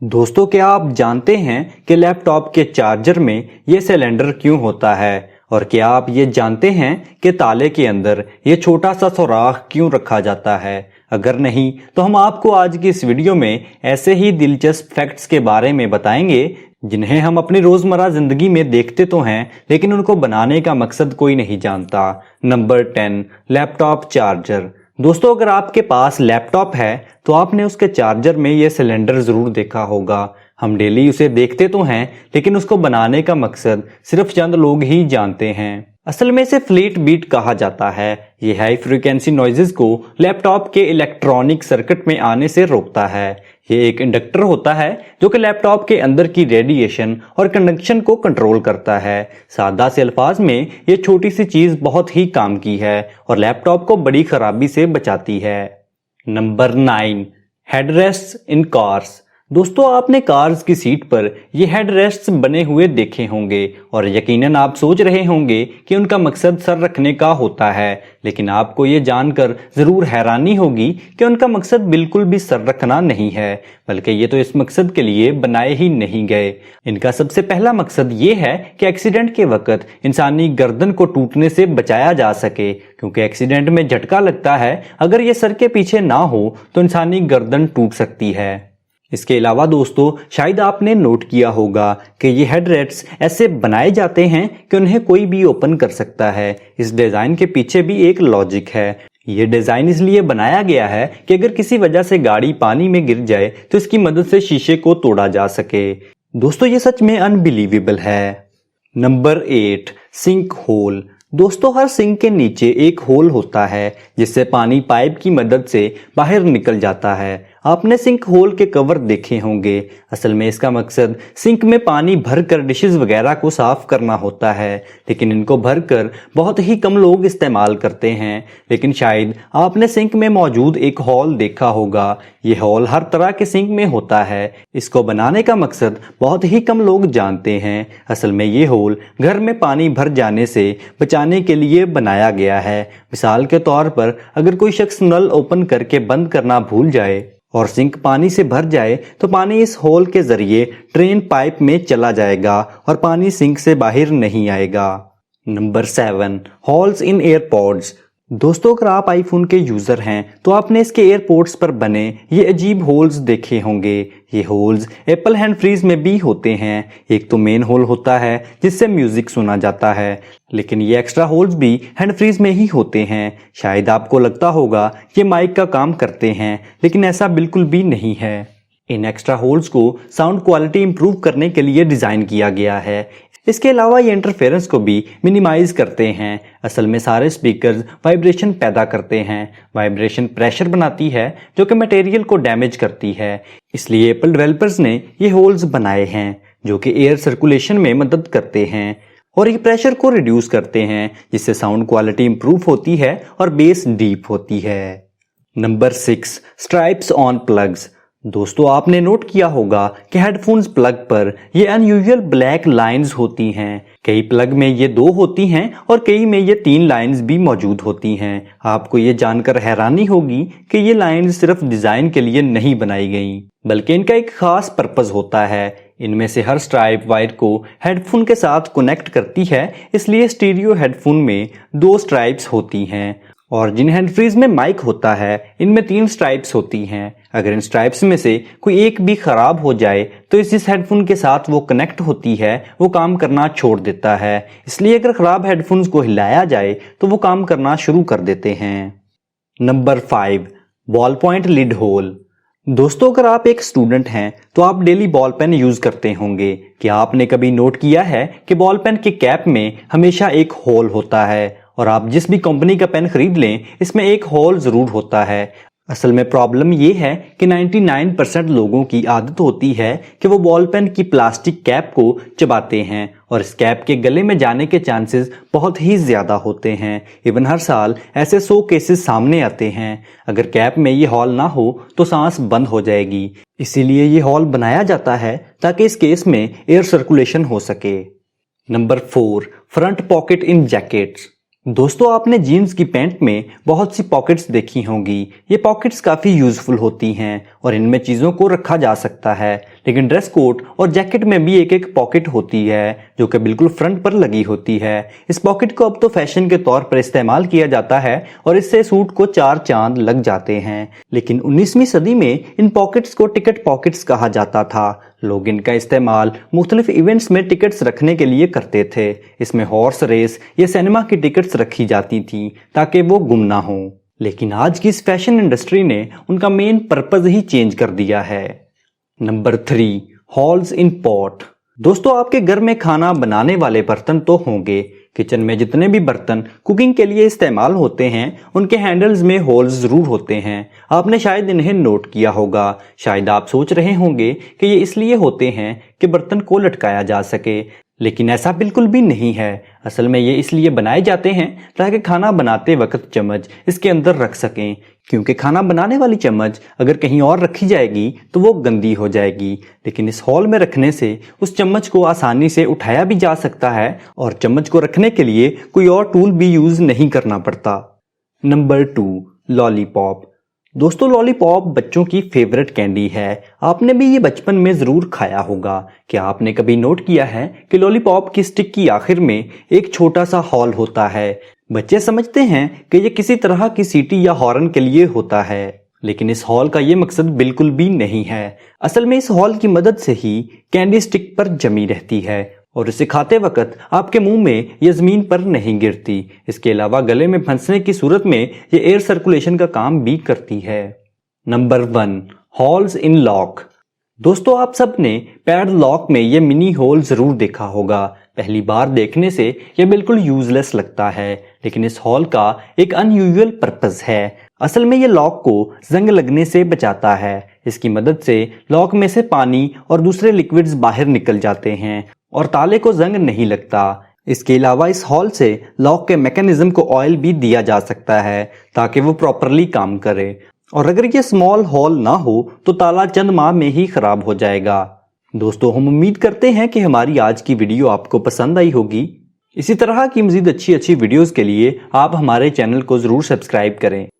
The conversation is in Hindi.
दोस्तों, क्या आप जानते हैं कि लैपटॉप के चार्जर में ये सिलेंडर क्यों होता है? और क्या आप ये जानते हैं कि ताले के अंदर ये छोटा सा सुराख क्यों रखा जाता है? अगर नहीं तो हम आपको आज की इस वीडियो में ऐसे ही दिलचस्प फैक्ट्स के बारे में बताएंगे जिन्हें हम अपनी रोजमर्रा जिंदगी में देखते तो हैं, लेकिन उनको बनाने का मकसद कोई नहीं जानता। Number 10, laptop charger. दोस्तों, अगर आपके पास लैपटॉप है तो आपने उसके चार्जर में ये सिलेंडर जरूर देखा होगा। हम डेली उसे देखते तो हैं, लेकिन उसको बनाने का मकसद सिर्फ चंद लोग ही जानते हैं। असल में इसे फ्लीट बीट कहा जाता है। ये हाई फ्रीक्वेंसी नॉइजेस को लैपटॉप के इलेक्ट्रॉनिक सर्किट में आने से रोकता है। ये एक इंडक्टर होता है जो कि लैपटॉप के अंदर की रेडिएशन और कंडक्शन को कंट्रोल करता है। सादा से अल्फाज में ये छोटी सी चीज बहुत ही काम की है और लैपटॉप को बड़ी खराबी से बचाती है। नंबर 9, हेडरेस्ट इन कार्स। दोस्तों, आपने कार्स की सीट पर ये हेडरेस्ट्स बने हुए देखे होंगे और यकीनन आप सोच रहे होंगे कि उनका मकसद सर रखने का होता है, लेकिन आपको ये जानकर जरूर हैरानी होगी कि उनका मकसद बिल्कुल भी सर रखना नहीं है, बल्कि ये तो इस मकसद के लिए बनाए ही नहीं गए। इनका सबसे पहला मकसद ये है कि एक्सीडेंट के वक्त इंसानी गर्दन को टूटने से बचाया जा सके, क्योंकि एक्सीडेंट में झटका लगता है। अगर ये सर के पीछे ना हो तो इंसानी गर्दन टूट सकती है। इसके अलावा दोस्तों, शायद आपने नोट किया होगा कि ये हेडरेस्ट ऐसे बनाए जाते हैं कि उन्हें कोई भी ओपन कर सकता है। इस डिजाइन के पीछे भी एक लॉजिक है। ये डिजाइन इसलिए बनाया गया है कि अगर किसी वजह से गाड़ी पानी में गिर जाए तो इसकी मदद से शीशे को तोड़ा जा सके। दोस्तों, ये सच में अनबिलीवेबल है। Number 8, sink hole. दोस्तों, हर सिंक के नीचे एक होल होता है जिससे पानी पाइप की मदद से बाहर निकल जाता है। आपने सिंक होल के कवर देखे होंगे। असल में इसका मकसद सिंक में पानी भरकर डिशेस वगैरह को साफ करना होता है, लेकिन इनको भरकर बहुत ही कम लोग इस्तेमाल करते हैं। लेकिन शायद आपने सिंक में मौजूद एक होल देखा होगा। ये होल हर तरह के सिंक में होता है। इसको बनाने का मकसद बहुत ही कम लोग जानते हैं। असल में ये होल घर में पानी भर जाने से बचाने के लिए बनाया गया है। मिसाल के तौर पर अगर कोई शख्स नल ओपन करके बंद करना भूल जाए और सिंक पानी से भर जाए तो पानी इस होल के जरिए ड्रेन पाइप में चला जाएगा और पानी सिंक से बाहर नहीं आएगा। Number 7, holes in AirPods. दोस्तों, अगर आप आईफोन के यूजर हैं तो आपने इसके एयरपोर्ट्स पर बने ये अजीब होल्स देखे होंगे। ये होल्स एप्पल हैंड फ्रीज में भी होते हैं। एक तो मेन होल होता है जिससे म्यूजिक सुना जाता है, लेकिन ये एक्स्ट्रा होल्स भी हैंड फ्रीज में ही होते हैं। शायद आपको लगता होगा ये माइक का काम करते हैं, लेकिन ऐसा बिल्कुल भी नहीं है। इन एक्स्ट्रा होल्स को साउंड क्वालिटी इंप्रूव करने के लिए डिजाइन किया गया है। इसके अलावा ये इंटरफेरेंस को भी मिनिमाइज करते हैं। असल में सारे स्पीकर्स वाइब्रेशन पैदा करते हैं। वाइब्रेशन प्रेशर बनाती है जो कि मटेरियल को डैमेज करती है। इसलिए एप्पल डेवलपर्स ने ये होल्स बनाए हैं जो कि एयर सर्कुलेशन में मदद करते हैं और ये प्रेशर को रिड्यूस करते हैं, जिससे साउंड क्वालिटी इंप्रूव होती है और बेस डीप होती है। Number 6, stripes on plugs. दोस्तों, आपने नोट किया होगा कि हेडफोन्स प्लग पर ये अनयूजुअल ब्लैक लाइंस होती हैं। कई प्लग में ये 2 होती हैं और कई में ये 3 लाइंस भी मौजूद होती हैं। आपको ये जानकर हैरानी होगी कि ये लाइंस सिर्फ डिजाइन के लिए नहीं बनाई गई, बल्कि इनका एक खास पर्पस होता है। इनमें से हर स्ट्राइप वायर को हेडफोन के साथ कनेक्ट करती है, इसलिए स्टीरियो हेडफोन में 2 स्ट्राइप्स होती हैं और जिन हैंड फ्रीज में माइक होता है इनमें 3 स्ट्राइप्स होती हैं। अगर इन स्ट्राइप्स में से कोई एक भी खराब हो जाए तो जिस हेडफोन के साथ वो कनेक्ट होती है वो काम करना छोड़ देता है। इसलिए अगर खराब हेडफोन्स को हिलाया जाए तो वो काम करना शुरू कर देते हैं। Number 5, ball point lid hole. दोस्तों, अगर आप एक स्टूडेंट हैं तो आप डेली बॉल पेन यूज करते होंगे। क्या आपने कभी नोट किया है कि बॉल पेन के कैप में हमेशा एक होल होता है और आप जिस भी कंपनी का पेन खरीद लें इसमें एक होल जरूर होता है। असल में प्रॉब्लम ये है कि 99% लोगों की आदत होती है कि वो बॉल पेन की प्लास्टिक कैप को चबाते हैं और इस कैप के गले में जाने के चांसेस बहुत ही ज्यादा होते हैं। इवन हर साल ऐसे 100 केसेस सामने आते हैं। अगर कैप में ये हॉल ना हो तो सांस बंद हो जाएगी। इसीलिए ये हॉल बनाया जाता है ताकि इस केस में एयर सर्कुलेशन हो सके। नंबर 4, फ्रंट पॉकेट इन जैकेट्स। दोस्तों, आपने जीन्स की पैंट में बहुत सी पॉकेट्स देखी होंगी। ये पॉकेट्स काफ़ी यूजफुल होती हैं और इनमें चीज़ों को रखा जा सकता है। लेकिन ड्रेस कोट और जैकेट में भी एक एक पॉकेट होती है जो कि बिल्कुल फ्रंट पर लगी होती है। इस पॉकेट को अब तो फैशन के तौर पर इस्तेमाल किया जाता है और इससे सूट को 4 चांद लग जाते हैं। लेकिन 19वीं सदी में इन पॉकेट्स को टिकट पॉकेट्स कहा जाता था। लोग इनका इस्तेमाल मुख्तलिफ इवेंट्स में टिकट्स रखने के लिए करते थे। इसमें हॉर्स रेस या सिनेमा की टिकट्स रखी जाती थी ताकि वो गुम ना हो। लेकिन आज की इस फैशन इंडस्ट्री ने उनका मेन पर्पस ही चेंज कर दिया है। Number 3, holes in pot. दोस्तों, आपके घर में खाना बनाने वाले बर्तन तो होंगे। किचन में जितने भी बर्तन कुकिंग के लिए इस्तेमाल होते हैं उनके हैंडल्स में होल्स जरूर होते हैं। आपने शायद इन्हें नोट किया होगा। शायद आप सोच रहे होंगे कि ये इसलिए होते हैं कि बर्तन को लटकाया जा सके, लेकिन ऐसा बिल्कुल भी नहीं है। असल में ये इसलिए बनाए जाते हैं ताकि खाना बनाते वक्त चम्मच इसके अंदर रख सकें, क्योंकि खाना बनाने वाली चम्मच अगर कहीं और रखी जाएगी तो वो गंदी हो जाएगी। लेकिन इस हॉल में रखने से उस चम्मच को आसानी से उठाया भी जा सकता है और चम्मच को रखने के लिए कोई और टूल भी यूज नहीं करना पड़ता। Number 2, lollipop. दोस्तों, लॉलीपॉप बच्चों की फेवरेट कैंडी है। आपने भी ये बचपन में जरूर खाया होगा। क्या आपने कभी नोट किया है कि लॉलीपॉप की स्टिक की आखिर में एक छोटा सा हॉल होता है। बच्चे समझते हैं कि ये किसी तरह की सीटी या हॉर्न के लिए होता है, लेकिन इस हॉल का ये मकसद बिल्कुल भी नहीं है। असल में इस हॉल की मदद से ही कैंडी स्टिक पर जमी रहती है और इसे खाते वक्त आपके मुंह में या जमीन पर नहीं गिरती। इसके अलावा गले में फंसने की सूरत में ये एयर सर्कुलेशन का काम भी करती है। Number 1, holes in lock. दोस्तों, आप सब ने पैड लॉक में ये मिनी होल जरूर देखा होगा। पहली बार देखने से यह बिल्कुल यूजलेस लगता है, लेकिन इस हॉल का एक अनयूजुअल पर्पस है। असल में ये लॉक को जंग लगने से बचाता है। इसकी मदद से लॉक में से पानी और दूसरे लिक्विड्स बाहर निकल जाते हैं और ताले को जंग नहीं लगता। इसके अलावा इस हॉल से लॉक के मैकेनिज्म को ऑयल भी दिया जा सकता है ताकि वो प्रॉपरली काम करे। और अगर ये स्मॉल हॉल ना हो तो ताला चंद माह में ही खराब हो जाएगा। दोस्तों, हम उम्मीद करते हैं कि हमारी आज की वीडियो आपको पसंद आई होगी। इसी तरह की मजीद अच्छी वीडियोस के लिए आप हमारे चैनल को जरूर सब्सक्राइब करें।